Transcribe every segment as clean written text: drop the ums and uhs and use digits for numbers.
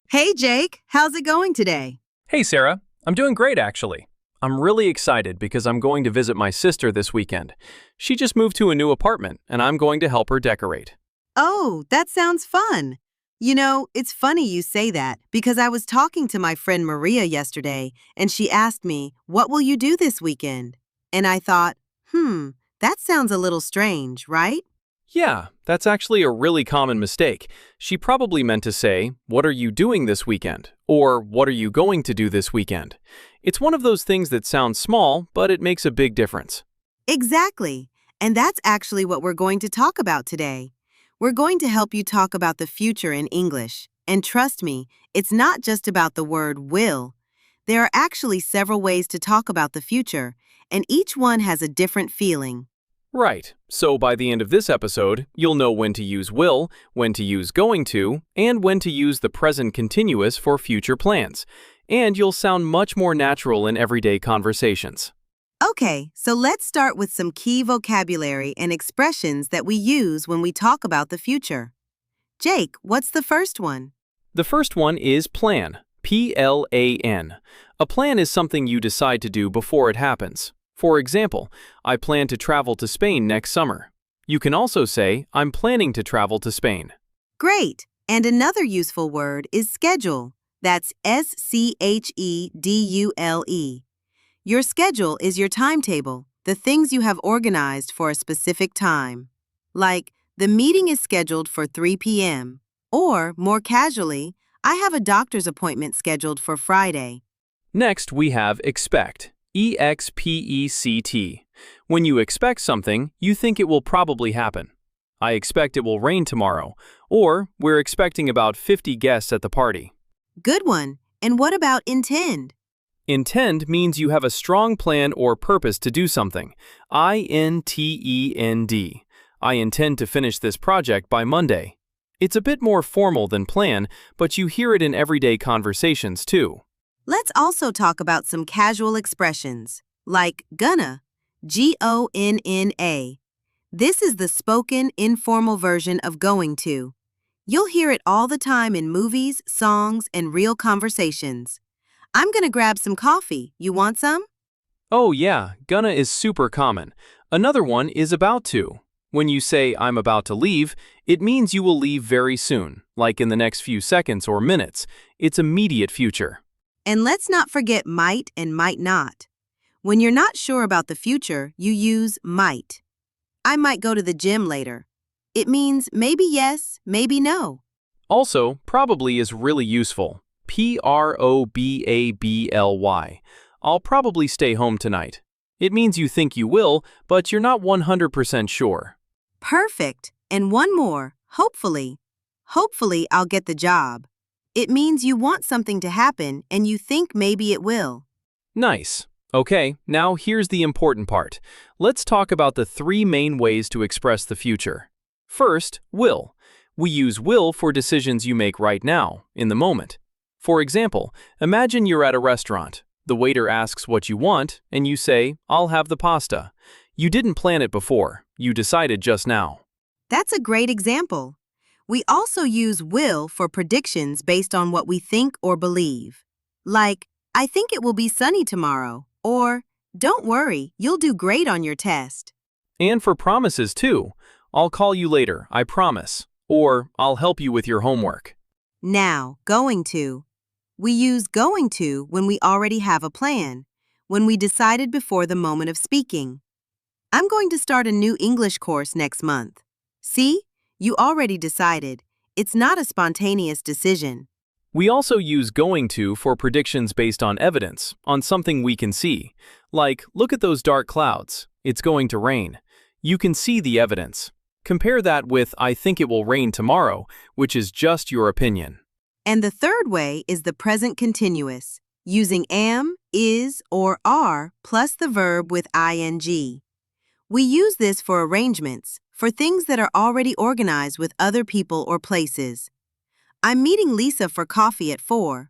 Hey Jake, how's it going today? Hey Sarah, I'm doing great actually. I'm really excited because I'm going to visit my sister this weekend. She just moved to a new apartment and I'm going to help her decorate. Oh, that sounds fun. It's funny you say that because I was talking to my friend Maria yesterday and she asked me, "What will you do this weekend?" And I thought, that sounds a little strange, right? Yeah, that's actually a really common mistake. She probably meant to say, "What are you doing this weekend?" or "What are you going to do this weekend?" It's one of those things that sounds small, but it makes a big difference. Exactly. And that's actually what we're going to talk about today. We're going to help you talk about the future in English. And trust me, it's not just about the word will. There are actually several ways to talk about the future, and each one has a different feeling. Right, so by the end of this episode, you'll know when to use will, when to use going to, and when to use the present continuous for future plans. And you'll sound much more natural in everyday conversations. Okay, so let's start with some key vocabulary and expressions that we use when we talk about the future. Jake, what's the first one? The first one is plan, P-L-A-N. A plan is something you decide to do before it happens. For example, I plan to travel to Spain next summer. You can also say, I'm planning to travel to Spain. Great! And another useful word is schedule. That's schedule. Your schedule is your timetable, the things you have organized for a specific time. Like, the meeting is scheduled for 3 p.m. Or, more casually, I have a doctor's appointment scheduled for Friday. Next, we have expect, E-X-P-E-C-T. When you expect something, you think it will probably happen. I expect it will rain tomorrow, or we're expecting about 50 guests at the party. Good one. And what about intend? Intend means you have a strong plan or purpose to do something. I-N-T-E-N-D. I intend to finish this project by Monday. It's a bit more formal than plan, but you hear it in everyday conversations too. Let's also talk about some casual expressions, like gonna, G-O-N-N-A. This is the spoken, informal version of going to. You'll hear it all the time in movies, songs, and real conversations. I'm gonna grab some coffee. You want some? Oh yeah, gonna is super common. Another one is about to. When you say I'm about to leave, it means you will leave very soon, like in the next few seconds or minutes. It's immediate future. And let's not forget might and might not. When you're not sure about the future, you use might. I might go to the gym later. It means maybe yes, maybe no. Also, probably is really useful. P-R-O-B-A-B-L-Y. I'll probably stay home tonight. It means you think you will, but you're not 100% sure. Perfect. And one more, hopefully. Hopefully I'll get the job. It means you want something to happen and you think maybe it will. Nice. Okay, now here's the important part. Let's talk about the three main ways to express the future. First, will. We use will for decisions you make right now, in the moment. For example, imagine you're at a restaurant. The waiter asks what you want, and you say, I'll have the pasta. You didn't plan it before. You decided just now. That's a great example. We also use will for predictions based on what we think or believe. Like, I think it will be sunny tomorrow, or don't worry, you'll do great on your test. And for promises too. I'll call you later, I promise. Or I'll help you with your homework. Now, going to. We use going to when we already have a plan, when we decided before the moment of speaking. I'm going to start a new English course next month. See? You already decided. It's not a spontaneous decision. We also use going to for predictions based on evidence, on something we can see. Like, look at those dark clouds. It's going to rain. You can see the evidence. Compare that with I think it will rain tomorrow, which is just your opinion. And the third way is the present continuous, using am, is, or are plus the verb with ing. We use this for arrangements, for things that are already organized with other people or places. I'm meeting Lisa for coffee at 4.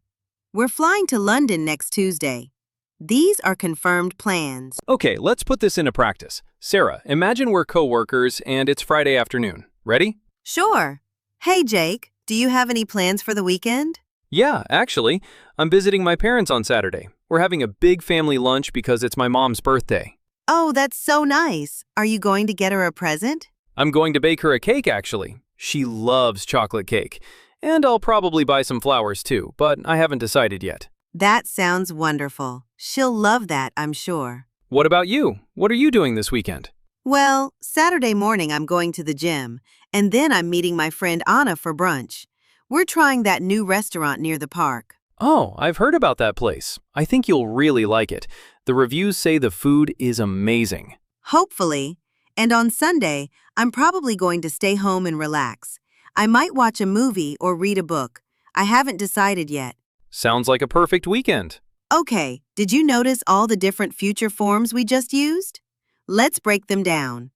We're flying to London next Tuesday. These are confirmed plans. Okay, let's put this into practice. Sarah, imagine we're co-workers and it's Friday afternoon. Ready? Sure. Hey, Jake, do you have any plans for the weekend? Yeah, actually, I'm visiting my parents on Saturday. We're having a big family lunch because it's my mom's birthday. Oh, that's so nice. Are you going to get her a present? I'm going to bake her a cake, actually. She loves chocolate cake. And I'll probably buy some flowers too, but I haven't decided yet. That sounds wonderful. She'll love that, I'm sure. What about you? What are you doing this weekend? Well, Saturday morning I'm going to the gym, and then I'm meeting my friend Anna for brunch. We're trying that new restaurant near the park. Oh, I've heard about that place. I think you'll really like it. The reviews say the food is amazing. Hopefully. And on Sunday, I'm probably going to stay home and relax. I might watch a movie or read a book. I haven't decided yet. Sounds like a perfect weekend. Okay, did you notice all the different future forms we just used? Let's break them down.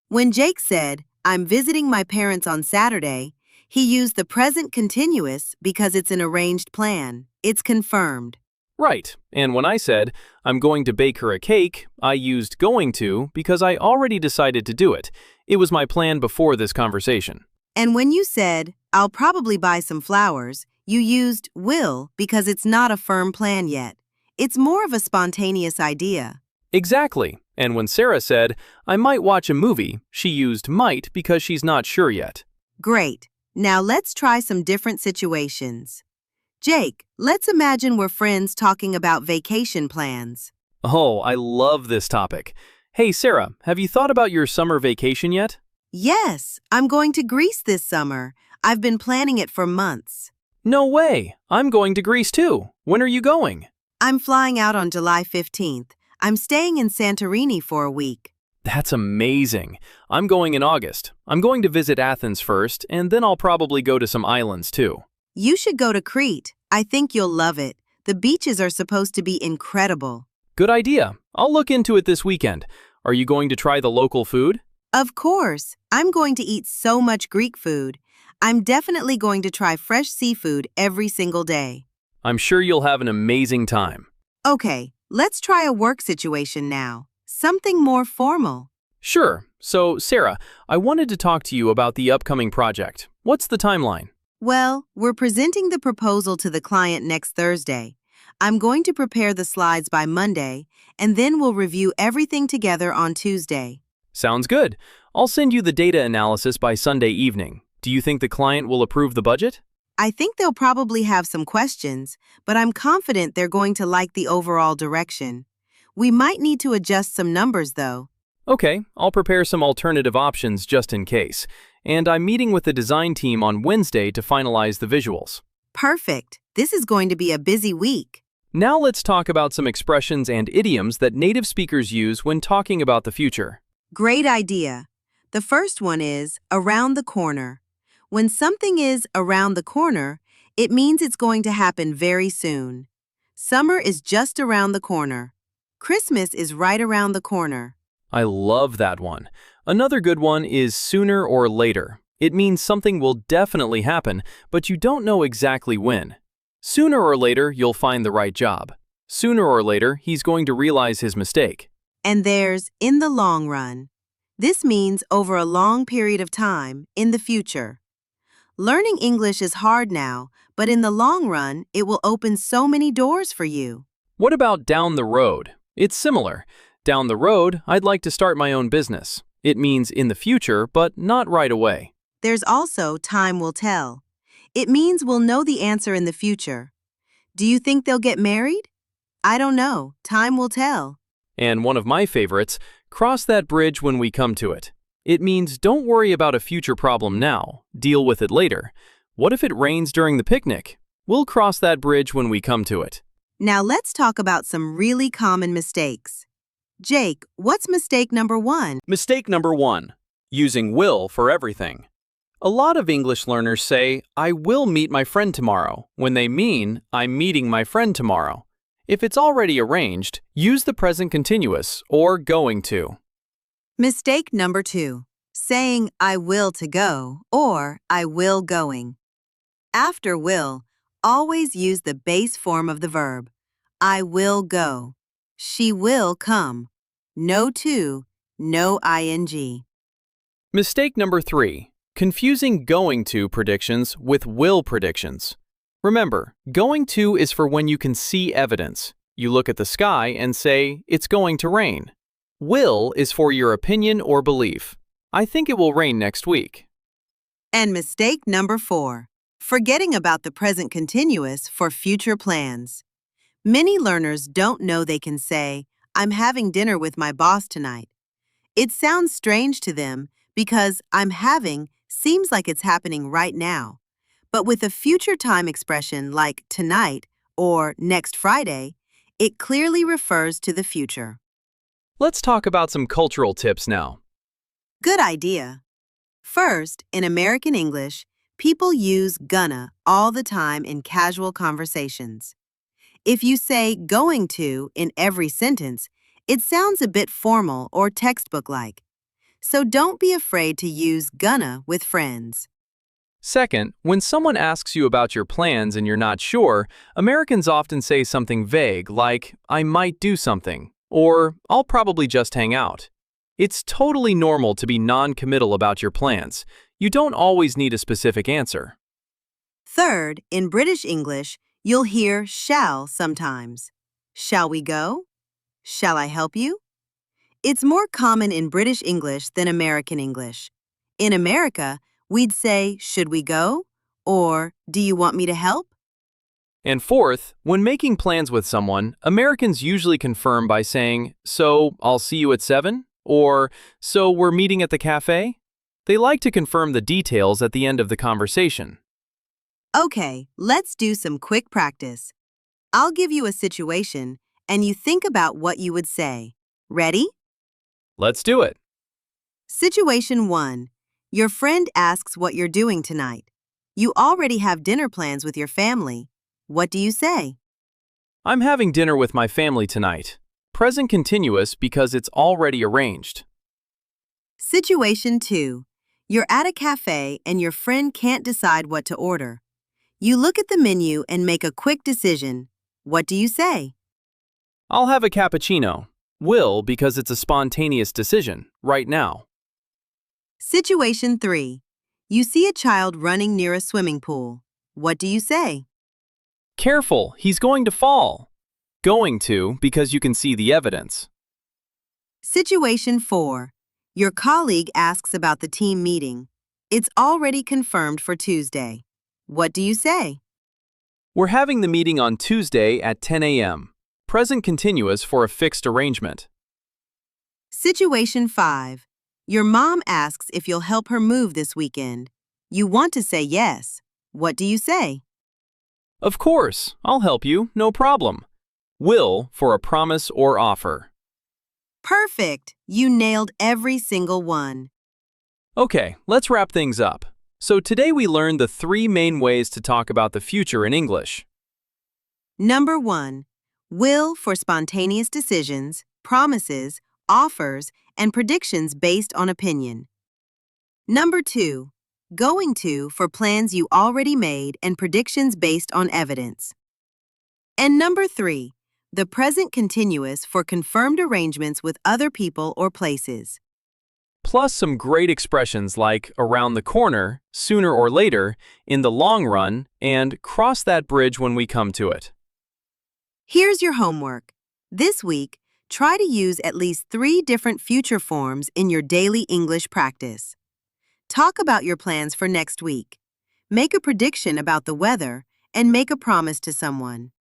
When Jake said, "I'm visiting my parents on Saturday," he used the present continuous because it's an arranged plan. It's confirmed. Right, and when I said, I'm going to bake her a cake, I used going to because I already decided to do it. It was my plan before this conversation. And when you said, "I'll probably buy some flowers," you used will because it's not a firm plan yet. It's more of a spontaneous idea. Exactly, and when Sarah said, I might watch a movie, she used might because she's not sure yet. Great. Now let's try some different situations. Jake, let's imagine we're friends talking about vacation plans. Oh, I love this topic. Hey Sarah, have you thought about your summer vacation yet? Yes, I'm going to Greece this summer. I've been planning it for months. No way, I'm going to Greece too. When are you going? I'm flying out on July 15th. I'm staying in Santorini for a week. That's amazing. I'm going in August. I'm going to visit Athens first, and then I'll probably go to some islands too. You should go to Crete. I think you'll love it. The beaches are supposed to be incredible. Good idea. I'll look into it this weekend. Are you going to try the local food? Of course. I'm going to eat so much Greek food. I'm definitely going to try fresh seafood every single day. I'm sure you'll have an amazing time. Okay, let's try a work situation now. Something more formal. Sure. So, Sarah, I wanted to talk to you about the upcoming project. What's the timeline? Well, we're presenting the proposal to the client next Thursday. I'm going to prepare the slides by Monday, and then we'll review everything together on Tuesday. Sounds good. I'll send you the data analysis by Sunday evening. Do you think the client will approve the budget? I think they'll probably have some questions, but I'm confident they're going to like the overall direction. We might need to adjust some numbers, though. Okay, I'll prepare some alternative options just in case. And I'm meeting with the design team on Wednesday to finalize the visuals. Perfect. This is going to be a busy week. Now let's talk about some expressions and idioms that native speakers use when talking about the future. Great idea. The first one is around the corner. When something is around the corner, it means it's going to happen very soon. Summer is just around the corner. Christmas is right around the corner. I love that one. Another good one is sooner or later. It means something will definitely happen, but you don't know exactly when. Sooner or later, you'll find the right job. Sooner or later, he's going to realize his mistake. And there's in the long run. This means over a long period of time, in the future. Learning English is hard now, but in the long run, it will open so many doors for you. What about down the road? It's similar. Down the road, I'd like to start my own business. It means in the future, but not right away. There's also time will tell. It means we'll know the answer in the future. Do you think they'll get married? I don't know. Time will tell. And one of my favorites, cross that bridge when we come to it. It means don't worry about a future problem now, deal with it later. What if it rains during the picnic? We'll cross that bridge when we come to it. Now let's talk about some really common mistakes. Jake, what's mistake number 1? Mistake number 1. Using will for everything. A lot of English learners say, I will meet my friend tomorrow, when they mean, I'm meeting my friend tomorrow. If it's already arranged, use the present continuous or going to. Mistake number 2. Saying I will to go or I will going. After will, always use the base form of the verb. I will go. She will come. No to, no ing. Mistake number 3. Confusing going to predictions with will predictions. Remember, going to is for when you can see evidence. You look at the sky and say, it's going to rain. Will is for your opinion or belief. I think it will rain next week. And mistake number 4, forgetting about the present continuous for future plans. Many learners don't know they can say, I'm having dinner with my boss tonight. It sounds strange to them because I'm having seems like it's happening right now. But with a future time expression like tonight or next Friday, it clearly refers to the future. Let's talk about some cultural tips now. Good idea. First, in American English, people use gonna all the time in casual conversations. If you say going to in every sentence, it sounds a bit formal or textbook-like. So don't be afraid to use gonna with friends. Second, when someone asks you about your plans and you're not sure, Americans often say something vague like, I might do something, or I'll probably just hang out. It's totally normal to be non-committal about your plans. You don't always need a specific answer. Third, in British English, you'll hear shall sometimes. Shall we go? Shall I help you? It's more common in British English than American English. In America, we'd say, should we go? Or, do you want me to help? And fourth, when making plans with someone, Americans usually confirm by saying, so I'll see you at 7? Or, so we're meeting at the cafe? They like to confirm the details at the end of the conversation. Okay, let's do some quick practice. I'll give you a situation, and you think about what you would say. Ready? Let's do it. Situation 1. Your friend asks what you're doing tonight. You already have dinner plans with your family. What do you say? I'm having dinner with my family tonight. Present continuous because it's already arranged. Situation 2. You're at a cafe and your friend can't decide what to order. You look at the menu and make a quick decision. What do you say? I'll have a cappuccino. Will because it's a spontaneous decision, right now. Situation 3. You see a child running near a swimming pool. What do you say? Careful, he's going to fall. Going to because you can see the evidence. Situation 4. Your colleague asks about the team meeting. It's already confirmed for Tuesday. What do you say? We're having the meeting on Tuesday at 10 a.m. Present continuous for a fixed arrangement. Situation 5. Your mom asks if you'll help her move this weekend. You want to say yes. What do you say? Of course, I'll help you, no problem. Will for a promise or offer. Perfect! You nailed every single one. Okay, let's wrap things up. So today we learned the 3 main ways to talk about the future in English. Number 1. Will for spontaneous decisions, promises, offers, and predictions based on opinion. Number 2. Going to for plans you already made and predictions based on evidence. And number 3. The present continuous for confirmed arrangements with other people or places. Plus some great expressions like around the corner, sooner or later, in the long run, and cross that bridge when we come to it. Here's your homework. This week, try to use at least 3 different future forms in your daily English practice. Talk about your plans for next week. Make a prediction about the weather and make a promise to someone.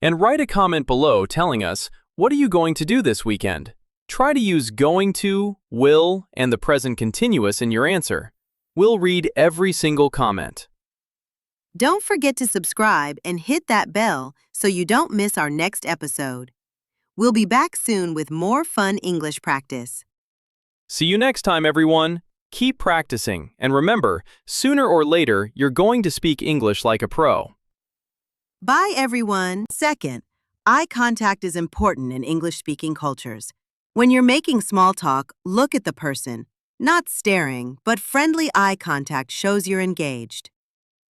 And write a comment below telling us, what are you going to do this weekend? Try to use going to, will, and the present continuous in your answer. We'll read every single comment. Don't forget to subscribe and hit that bell so you don't miss our next episode. We'll be back soon with more fun English practice. See you next time, everyone. Keep practicing, and remember, sooner or later, you're going to speak English like a pro. Bye, everyone. Second, eye contact is important in English-speaking cultures. When you're making small talk, look at the person. Not staring, but friendly eye contact shows you're engaged.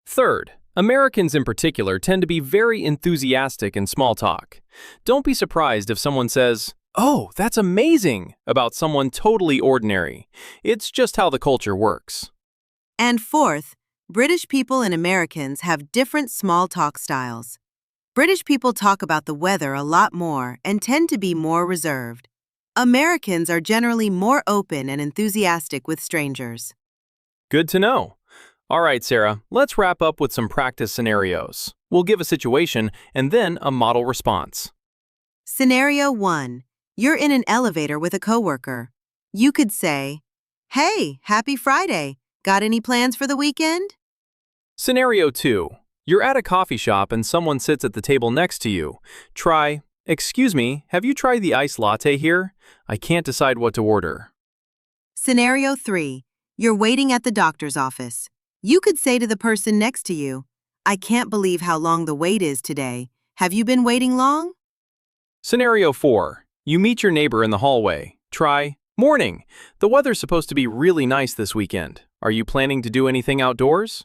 Third, Americans in particular tend to be very enthusiastic in small talk. Don't be surprised if someone says, "Oh, that's amazing," about someone totally ordinary. It's just how the culture works. And fourth, British people and Americans have different small talk styles. British people talk about the weather a lot more and tend to be more reserved. Americans are generally more open and enthusiastic with strangers. Good to know. All right, Sarah, let's wrap up with some practice scenarios. We'll give a situation and then a model response. Scenario 1. You're in an elevator with a coworker. You could say, "Hey, happy Friday. Got any plans for the weekend?" Scenario 2. You're at a coffee shop and someone sits at the table next to you. Try, "Excuse me, have you tried the iced latte here? I can't decide what to order." Scenario 3. You're waiting at the doctor's office. You could say to the person next to you, "I can't believe how long the wait is today. Have you been waiting long?" Scenario 4. You meet your neighbor in the hallway. Try, "Morning. The weather's supposed to be really nice this weekend. Are you planning to do anything outdoors?"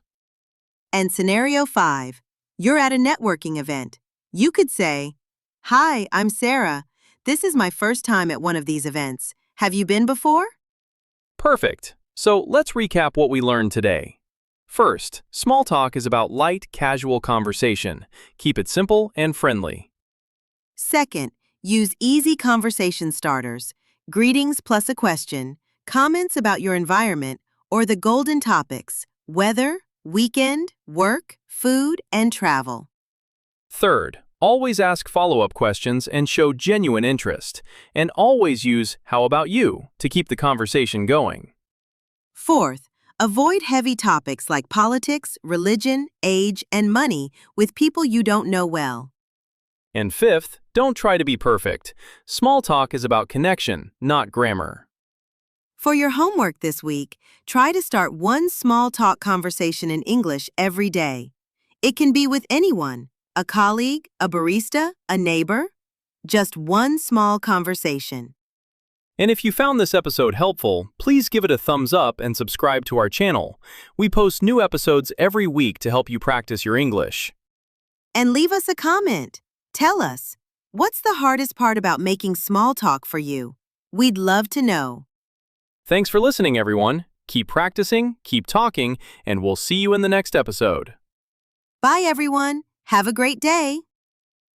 And scenario 5. You're at a networking event. You could say, "Hi, I'm Sarah. This is my first time at one of these events. Have you been before?" Perfect. So let's recap what we learned today. First, small talk is about light, casual conversation. Keep it simple and friendly. Second, use easy conversation starters, greetings plus a question, comments about your environment, or the golden topics, weather, weekend, work, food, and travel. Third, always ask follow-up questions and show genuine interest. And always use "How about you" to keep the conversation going. Fourth, avoid heavy topics like politics, religion, age, and money with people you don't know well. And fifth, don't try to be perfect. Small talk is about connection, not grammar. For your homework this week, try to start one small talk conversation in English every day. It can be with anyone, a colleague, a barista, a neighbor. Just one small conversation. And if you found this episode helpful, please give it a thumbs up and subscribe to our channel. We post new episodes every week to help you practice your English. And leave us a comment. Tell us, what's the hardest part about making small talk for you? We'd love to know. Thanks for listening, everyone. Keep practicing, keep talking, and we'll see you in the next episode. Bye, everyone. Have a great day.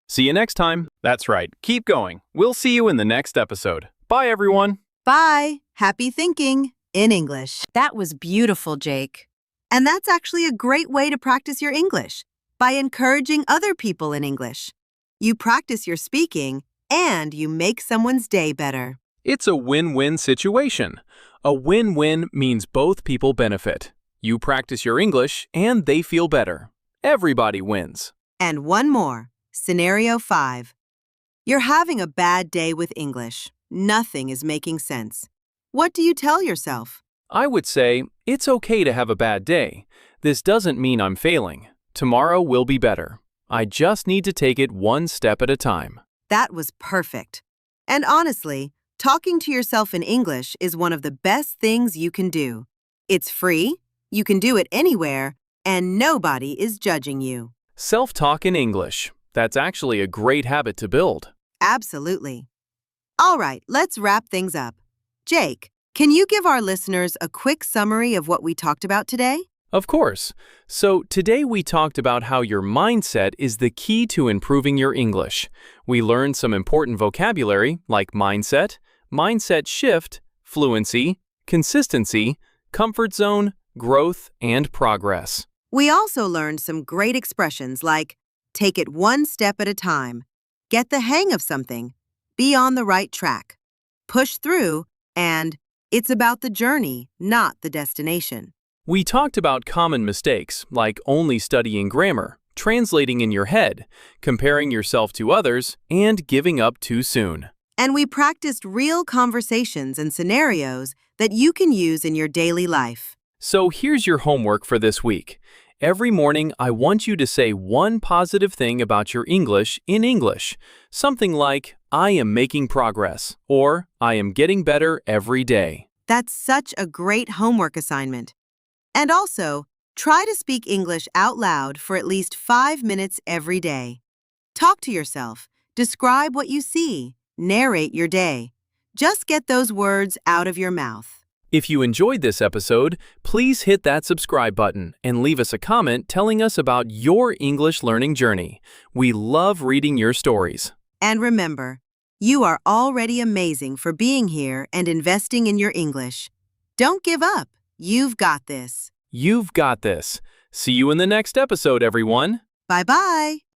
See you next time. That's right. Keep going. We'll see you in the next episode. Bye, everyone. Bye. Happy thinking in English. That was beautiful, Jake. And that's actually a great way to practice your English, by encouraging other people in English. You practice your speaking, and you make someone's day better. It's a win-win situation. A win-win means both people benefit. You practice your English, and they feel better. Everybody wins. And one more. Scenario 5. You're having a bad day with English. Nothing is making sense. What do you tell yourself? I would say, it's okay to have a bad day. This doesn't mean I'm failing. Tomorrow will be better. I just need to take it one step at a time. That was perfect. And honestly, talking to yourself in English is one of the best things you can do. It's free, you can do it anywhere, and nobody is judging you. Self-talk in English. That's actually a great habit to build. Absolutely. All right, let's wrap things up. Jake, can you give our listeners a quick summary of what we talked about today? Of course. So today we talked about how your mindset is the key to improving your English. We learned some important vocabulary like mindset, mindset shift, fluency, consistency, comfort zone, growth, and progress. We also learned some great expressions like take it one step at a time, get the hang of something, be on the right track, push through, and it's about the journey, not the destination. We talked about common mistakes like only studying grammar, translating in your head, comparing yourself to others, and giving up too soon. And we practiced real conversations and scenarios that you can use in your daily life. So here's your homework for this week. Every morning, I want you to say one positive thing about your English in English. Something like, "I am making progress," or "I am getting better every day." That's such a great homework assignment. And also, try to speak English out loud for at least 5 minutes every day. Talk to yourself, describe what you see, narrate your day. Just get those words out of your mouth. If you enjoyed this episode, please hit that subscribe button and leave us a comment telling us about your English learning journey. We love reading your stories. And remember, you are already amazing for being here and investing in your English. Don't give up. You've got this. You've got this. See you in the next episode, everyone. Bye-bye.